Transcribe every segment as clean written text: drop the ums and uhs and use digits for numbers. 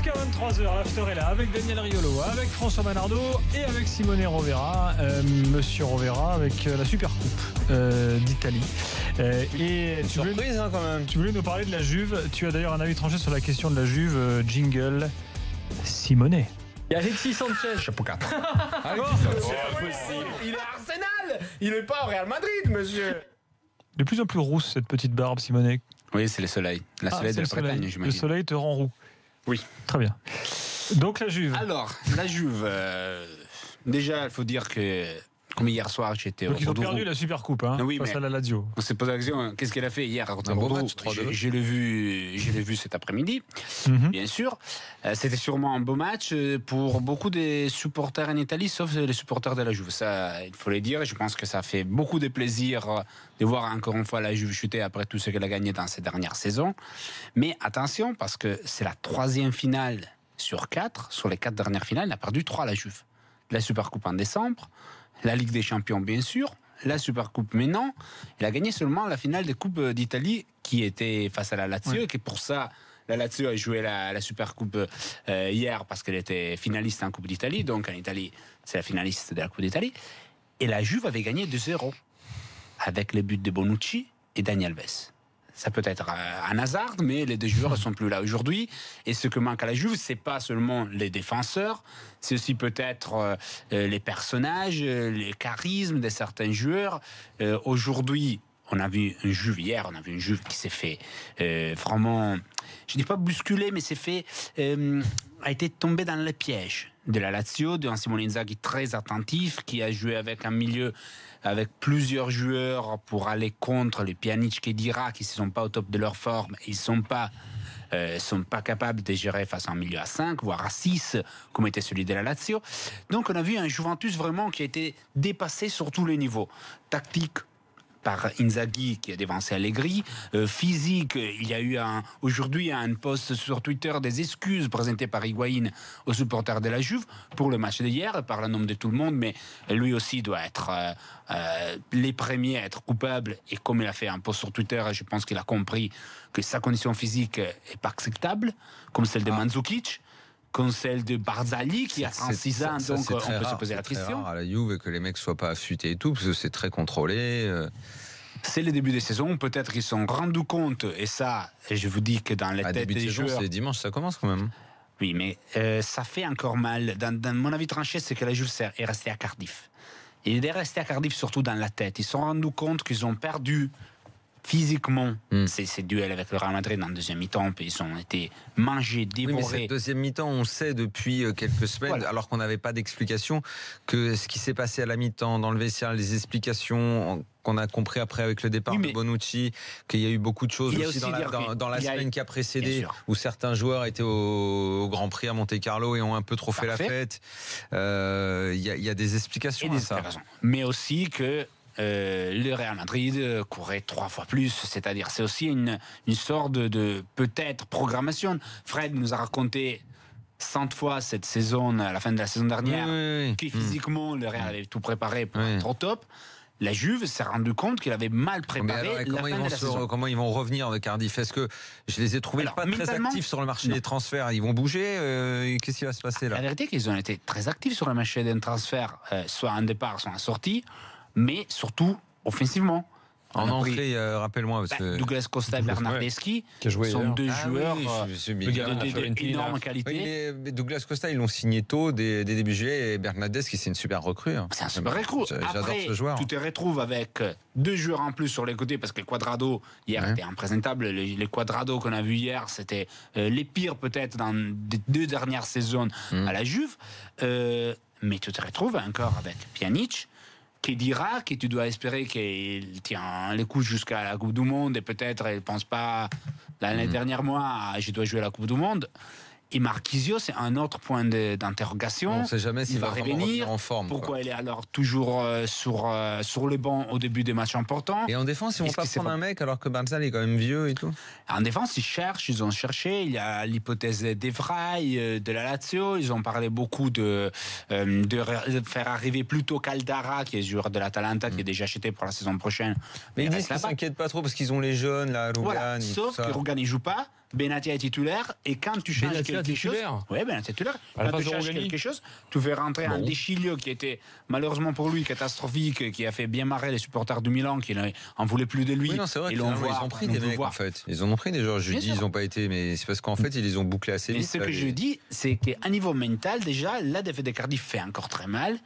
Jusqu'à 23h, l'after est là avec Daniel Riolo, avec François Manardo et avec Simone Rovera. Monsieur Rovera avec la Super Coupe d'Italie. Et tu surprise quand même. Tu voulais nous parler de la Juve. Tu as d'ailleurs un avis tranché sur la question de la Juve. Jingle Simone. Il y a Alexis Sanchez. Chapeau 4. Il est à Arsenal. Il n'est pas au Real Madrid, monsieur. De plus en plus rousse cette petite barbe, Simone. Oui, c'est le soleil. La soleil de la Bretagne, j'imagine. Le soleil te rend roux. Oui. Très bien. Donc la Juve. Alors, la Juve, déjà, il faut dire que, comme hier soir, j'étais au Donc ils ont Rodoro. perdu la Super Coupe Oui, face à la Lazio. On s'est posé la question, qu'est-ce qu'elle a fait hier contre Un beau Rodoro? match, 3-2. Je l'ai vu cet après-midi, bien sûr. C'était sûrement un beau match pour beaucoup des supporters en Italie, sauf les supporters de la Juve. Ça, il faut le dire. Je pense que ça fait beaucoup de plaisir de voir encore une fois la Juve chuter après tout ce qu'elle a gagné dans ces dernières saisons. Mais attention, parce que c'est la 3e finale sur 4. Sur les 4 dernières finales, elle a perdu 3 la Juve. La Supercoupe en décembre, la Ligue des Champions bien sûr, la Supercoupe maintenant. Elle a gagné seulement la finale des Coupes d'Italie qui était face à la Lazio et que pour ça la Lazio a joué la Supercoupe hier parce qu'elle était finaliste en Coupe d'Italie. Donc en Italie, c'est la finaliste de la Coupe d'Italie. Et la Juve avait gagné 2-0 avec les buts de Bonucci et Dani Alves. Ça peut être un hasard, mais les deux joueurs ne sont plus là aujourd'hui. Et ce que manque à la Juve, c'est pas seulement les défenseurs, c'est aussi peut-être les personnages, les charismes de certains joueurs. Aujourd'hui, on a vu une Juve hier, on a vu une Juve qui s'est fait vraiment, je ne dis pas bousculer, mais s'est fait, a été tombé dans le piège de la Lazio, d'un Simone Inzaghi très attentif, qui a joué avec un milieu avec plusieurs joueurs pour aller contre les Pjanic, Khedira, qui ne sont pas au top de leur forme. Ils ne sont pas capables de gérer face à un milieu à 5, voire à 6, comme était celui de la Lazio. Donc on a vu un Juventus vraiment qui a été dépassé sur tous les niveaux. Tactique, par Inzaghi qui a dévancé Allegri, physique, il y a eu aujourd'hui un post sur Twitter des excuses présentées par Higuaín aux supporters de la Juve pour le match d'hier, par le nom de tout le monde, mais lui aussi doit être les premiers à être coupables, et comme il a fait un post sur Twitter, je pense qu'il a compris que sa condition physique est pas acceptable, comme celle de Mandzukic, comme celle de Barzagli qui a 36 ans, donc on peut se poser la question. C'est à la Juve que les mecs soient pas affûtés et tout, parce que c'est très contrôlé. C'est le début de saison, peut-être qu'ils se sont rendus compte, et ça, je vous dis que dans les têtes des joueurs... C'est dimanche, ça commence quand même. Oui, mais ça fait encore mal. Dans mon avis tranché, c'est que la Juve est restée à Cardiff. Il est resté à Cardiff surtout dans la tête. Ils se sont rendus compte qu'ils ont perdu physiquement ces duels avec le Real Madrid en deuxième mi-temps, puis ils ont été mangés, dévorés. Oui, mais cette deuxième mi-temps, on sait depuis quelques semaines, alors qu'on n'avait pas d'explication, que ce qui s'est passé à la mi-temps dans le vestiaire, les explications qu'on a compris après avec le départ de Bonucci, qu'il y a eu beaucoup de choses aussi dans la semaine qui a précédé, où certains joueurs étaient au Grand Prix à Monte-Carlo et ont un peu trop fait la fête. Il y a des explications à ça. Mais aussi que le Real Madrid courait 3 fois plus, c'est-à-dire c'est aussi une sorte de peut-être programmation. Fred nous a raconté 100 fois cette saison, à la fin de la saison dernière, que physiquement le Real avait tout préparé pour être au top. La Juve s'est rendu compte qu'il avait mal préparé la fin de la saison. Comment ils vont revenir de Cardiff? Est-ce que je les ai trouvés pas très actifs sur le marché des transferts? Ils vont bouger? Qu'est-ce qui va se passer là? La vérité, qu'ils ont été très actifs sur le marché des transferts, soit en départ, soit en sortie, mais surtout offensivement. En entrée, rappelle-moi. Parce que... Douglas Costa et Bernardeschi sont deux joueurs d'énorme qualité. Oui, mais Douglas Costa, ils l'ont signé tôt, dès début juillet, et Bernardeschi, c'est une super recrue. C'est un super recrue. J'adore ce joueur. Tu te retrouves avec 2 joueurs en plus sur les côtés, parce que Cuadrado, hier, était imprésentable. Les Cuadrado qu'on a vu hier, c'était les pires peut-être dans les 2 dernières saisons à la Juve. Mais tu te retrouves encore avec Pjanic, Khedira, que tu dois espérer qu'il tient les coups jusqu'à la Coupe du Monde, et peut-être il ne pense pas l'année dernière, je dois jouer la Coupe du Monde. Et Marquisio, c'est un autre point d'interrogation. On ne sait jamais s'il va revenir en forme. Pourquoi il est alors toujours sur le banc au début des matchs importants? Et en défense, ils ne vont pas prendre un mec alors que Banzal est quand même vieux et tout? En défense, ils ont cherché. Il y a l'hypothèse d'Evraï, de la Lazio. Ils ont parlé beaucoup de faire arriver plutôt Caldara, qui est joueur de l'Atalanta, qui est déjà acheté pour la saison prochaine. Mais ils disent qu'ils ne s'inquiètent pas trop parce qu'ils ont les jeunes, là, Rugan. Sauf que Rugan ne joue pas. Benatia est titulaire et quand tu changes quelque chose, Benatia est titulaire. Quand tu changes quelque chose, tu fais rentrer un De Sciglio qui était malheureusement pour lui catastrophique, qui a fait bien marrer les supporters du Milan, qui n'en voulaient plus de lui. Oui, non, c'est vrai ils ont pris des mecs en fait. Ils ont pris des joueurs. Je dis ils n'ont pas été, mais c'est parce qu'en fait ils les ont bouclés assez vite. Mais ce que je dis, c'est qu'à niveau mental déjà, la défaite de Cardiff fait encore très mal.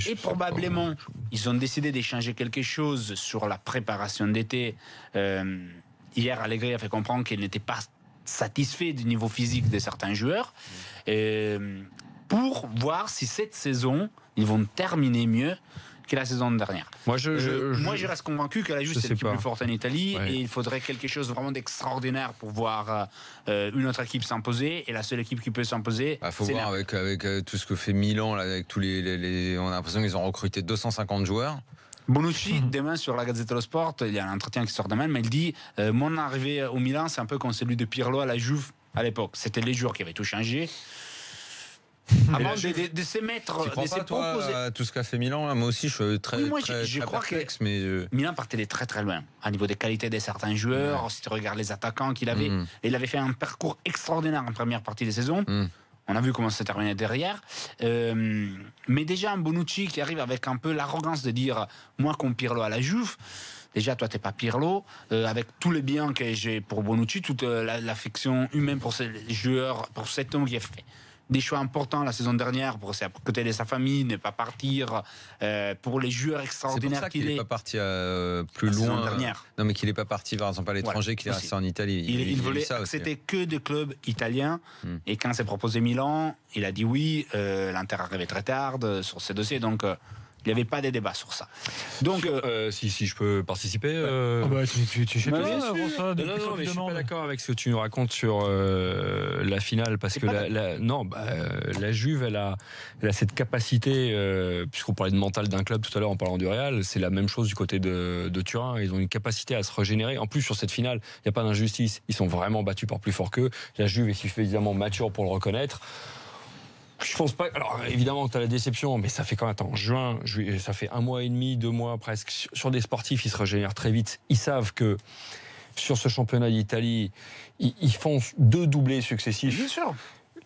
Et probablement ils ont décidé d'échanger quelque chose sur la préparation d'été. Hier, Allegri a fait comprendre qu'il n'était pas satisfait du niveau physique de certains joueurs pour voir si cette saison ils vont terminer mieux que la saison dernière. Moi, je reste convaincu que la Juve c'est l'équipe plus forte en Italie et il faudrait quelque chose vraiment d'extraordinaire pour voir une autre équipe s'imposer, et la seule équipe qui peut s'imposer, faut voir avec tout ce que fait Milan là, avec tous les on a l'impression qu'ils ont recruté 250 joueurs. Bonucci, demain sur la Gazzetta dello Sport, il y a un entretien qui sort demain, mais il dit mon arrivée au Milan, c'est un peu comme celui de Pirlo à la Juve à l'époque. C'était les joueurs qui avaient tout changé. Avant de se mettre, tu crois pas, toi, tout ce qu'a fait Milan là, moi aussi je suis très je crois perplexe, que Milan partait de très très loin à niveau des qualités de certains joueurs. Si tu regardes les attaquants qu'il avait, il avait fait un parcours extraordinaire en première partie de saison. On a vu comment ça s'est terminé derrière. Mais déjà, un Bonucci qui arrive avec un peu l'arrogance de dire « moi, comme Pirlo à la Juve », déjà, toi, t'es pas Pirlo. Avec tous les biens que j'ai pour Bonucci, toute l'affection humaine pour ces joueurs, pour cet homme qui a fait des choix importants la saison dernière pour à côté de sa famille, ne pas partir, pour les joueurs extraordinaires qu'il est. C'est pour ça qu'il n'est pas parti plus loin. Non, mais qu'il n'est pas parti par exemple à l'étranger, qu'il est resté en Italie. Il voulait, c'était que des clubs italiens. Et quand s'est proposé Milan, il a dit oui. L'Inter arrivait très tard sur ces dossiers, donc il n'y avait pas de débat sur ça. Donc, si je peux participer. Tu sais pas ça. Non, mais je suis pas d'accord avec ce que tu nous racontes sur la finale, parce que la Juve, elle a cette capacité, puisqu'on parlait de mental d'un club tout à l'heure en parlant du Real, c'est la même chose du côté de Turin. Ils ont une capacité à se régénérer. En plus, sur cette finale, il n'y a pas d'injustice. Ils sont vraiment battus par plus fort qu'eux. La Juve est suffisamment mature pour le reconnaître. Je pense pas. Alors évidemment, tu as la déception, mais ça fait quand même. Attends, juin, ça fait 1 mois et demi, 2 mois presque. Sur des sportifs, ils se régénèrent très vite. Ils savent que sur ce championnat d'Italie, ils font 2 doublés successifs. Bien sûr.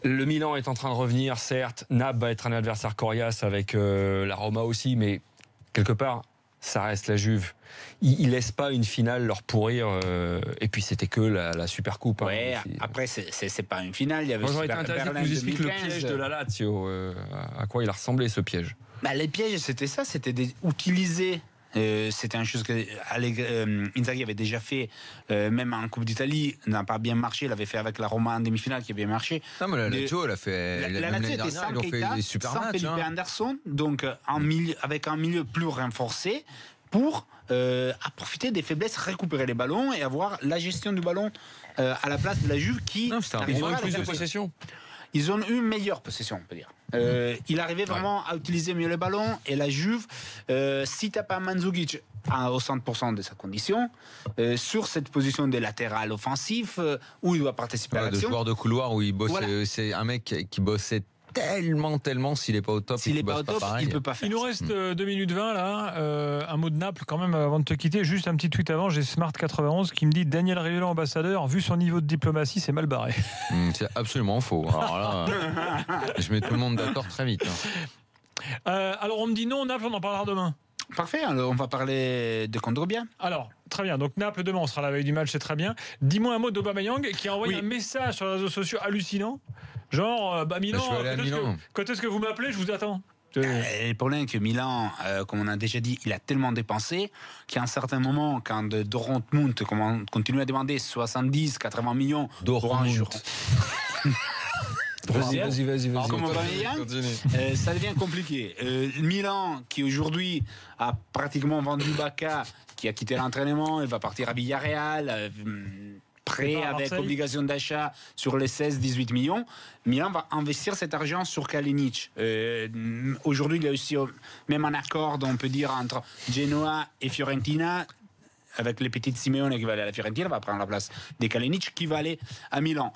Le Milan est en train de revenir, certes. Naples va être un adversaire coriace avec la Roma aussi, mais quelque part, ça reste la Juve. Ils laissent pas une finale leur pourrir. Et puis c'était que la Super Coupe. Ouais, après c'est pas une finale. Il y avait. Moi, j'aurais été intéressé que vous expliquiez le piège de la Lazio. À quoi il a ressemblé ce piège? Les pièges, c'était ça. C'était d'utiliser. C'était une chose que Inzaghi avait déjà fait, même en Coupe d'Italie, n'a pas bien marché. Il avait fait avec la Roma en demi-finale qui a bien marché. Non, mais la Lazio, elle a fait. La Lazio était sans Keita, des super sans matchs, Felipe Anderson, donc avec un milieu plus renforcé pour profiter des faiblesses, récupérer les ballons et avoir la gestion du ballon à la place de la Juve qui. Non, ils ont eu plus de possession. Ils ont eu une meilleure possession, on peut dire. Il arrivait vraiment à utiliser mieux le ballon, et la Juve, si tu n'as pas Mandzukic au 100% de sa condition, sur cette position de latéral offensif, où il doit participer à l'action. De joueur de couloir où il bosse, c'est un mec qui bossait tellement, s'il n'est pas au top, il peut pas faire. Il nous reste 2 minutes 20 là. Un mot de Naples quand même avant de te quitter. Juste un petit tweet avant, j'ai Smart91 qui me dit Daniel Riolo ambassadeur, vu son niveau de diplomatie, c'est mal barré. C'est absolument faux. Alors là, je mets tout le monde d'accord très vite. Alors on me dit non, Naples, on en parlera demain. Parfait, alors on va parler de Condrobia. Alors, très bien, donc Naples demain, on sera la veille du match, c'est très bien. Dis-moi un mot d'Aubameyang qui a envoyé un message sur les réseaux sociaux hallucinant. Genre, Milan, quand est-ce que vous m'appelez, je vous attends. Le problème est que Milan, comme on a déjà dit, il a tellement dépensé qu'à un certain moment, quand Dortmund continue à demander 70-80 millions pour un jour. Vas-y. Ça devient compliqué. Milan, qui aujourd'hui a pratiquement vendu Bacca, qui a quitté l'entraînement, il va partir à Villarreal, prêt avec obligation d'achat sur les 16-18 millions. Milan va investir cet argent sur Kalinic. Aujourd'hui, il y a aussi même un accord, on peut dire, entre Genoa et Fiorentina. avec les petites Simeone qui va aller à la Fiorentina, va prendre la place des Kalinic qui va aller à Milan.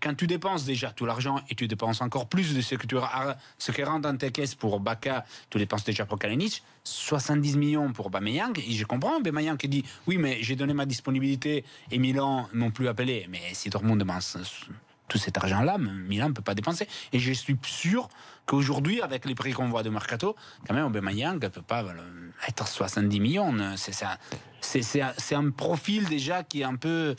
Quand tu dépenses déjà tout l'argent et tu dépenses encore plus de ce qui rentre dans tes caisses pour Bacca, tu dépenses déjà pour Kalinic, 70 millions pour Aubameyang, et je comprends Aubameyang qui dit oui mais j'ai donné ma disponibilité et Milan m'ont plus appelé, mais si Dortmund dépense tout cet argent-là, Milan ne peut pas dépenser. Et je suis sûr qu'aujourd'hui, avec les prix qu'on voit de Mercato, quand même, Aubameyang ne peut pas être 70 millions. C'est un profil déjà qui est un peu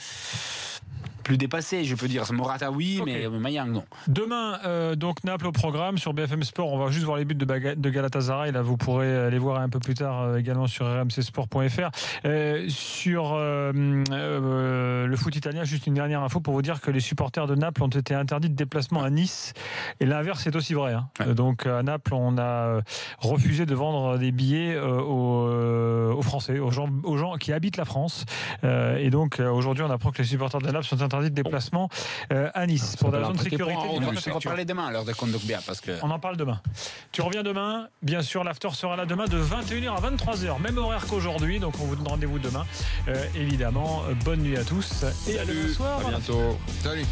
plus dépassé, je peux dire. Morata, oui, okay. Mais Aubameyang, non. Demain, donc Naples au programme sur BFM Sport. On va juste voir les buts de Galatasaray. Là, vous pourrez les voir un peu plus tard également sur rmcsport.fr. Sur le foot italien, juste une dernière info pour vous dire que les supporters de Naples ont été interdits de déplacement à Nice. Et l'inverse, c'est aussi vrai. Hein. Ouais. Donc à Naples, on a refusé de vendre des billets aux Français, aux gens qui habitent la France. Et donc aujourd'hui, on apprend que les supporters de Naples sont interdits de déplacement à Nice pour des raisons de sécurité. On va parler demain à l'heure de Kondogbia parce que on en parle demain. Tu reviens demain, bien sûr. L'after sera là demain de 21h à 23h, même horaire qu'aujourd'hui. Donc on vous donne rendez-vous demain. Évidemment, bonne nuit à tous et à demain soir. À bientôt. Salut.